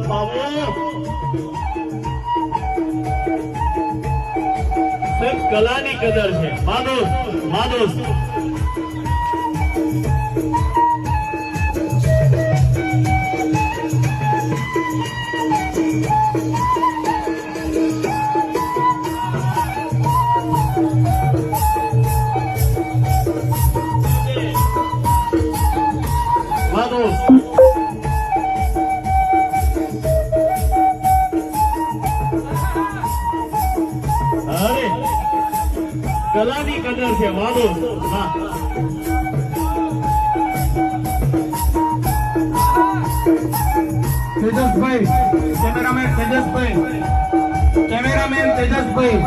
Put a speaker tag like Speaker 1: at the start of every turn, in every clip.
Speaker 1: બાબુ સાહેબ કલાની કદર છે માનોસ માનોસ અરે કલાની કદર છે માનોસ હા
Speaker 2: તેજસભાઈ કેમેરામેન તેજસભાઈ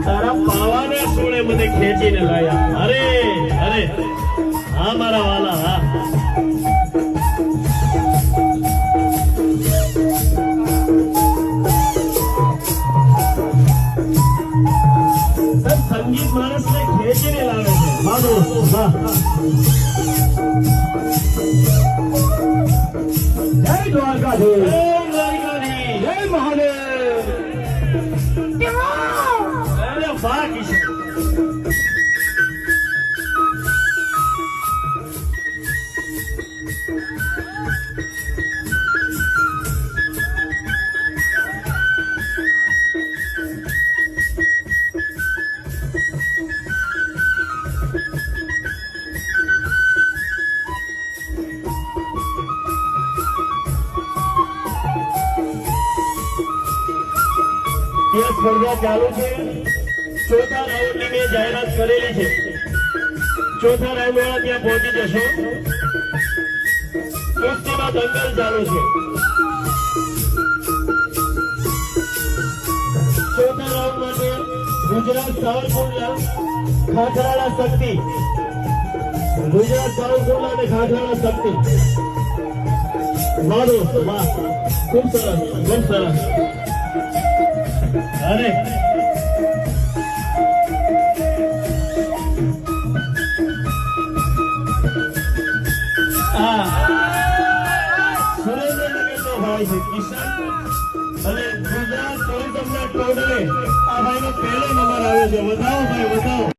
Speaker 1: તારા પાવાના સોળે મને ખેંચીને લાયા અરે અરે હા મારા વાલા હા સંગીત માણસને ખેંચીને લાવે છે માનોસ હા
Speaker 2: જય દ્વારકાધીશ
Speaker 1: જય દ્વારકાધીશ
Speaker 2: જય મહાદેવ
Speaker 1: અરે વાહ કિશન ત્યાં સ્પર્ધા ચાલુ છે ચોથા રાઉન્ડની મેં જાહેરાત કરેલી છે ચોથા રાઉન્ડ વાળા ત્યાં પહોંચી જશો કુસ્તીમાં દંગલ ચાલુ છે ચોથા રાઉન્ડ માટે ગુજરાત સાવરકુંડલા ખાખરાળા શક્તિ ગુજરાત સાવરકુંડલા અને ખાખરાળા શક્તિ માનોસ વાહ ખૂબ સરસ ખૂબ સરસ અરે સુરેન્દ્રનગરનો ભાઈ છે કિશન અને ગુજરાત ટુરિઝમના ટોડલે આ ભાઈનો પહેલો નંબર આવ્યો છે વધાવો ભાઈ વધાવો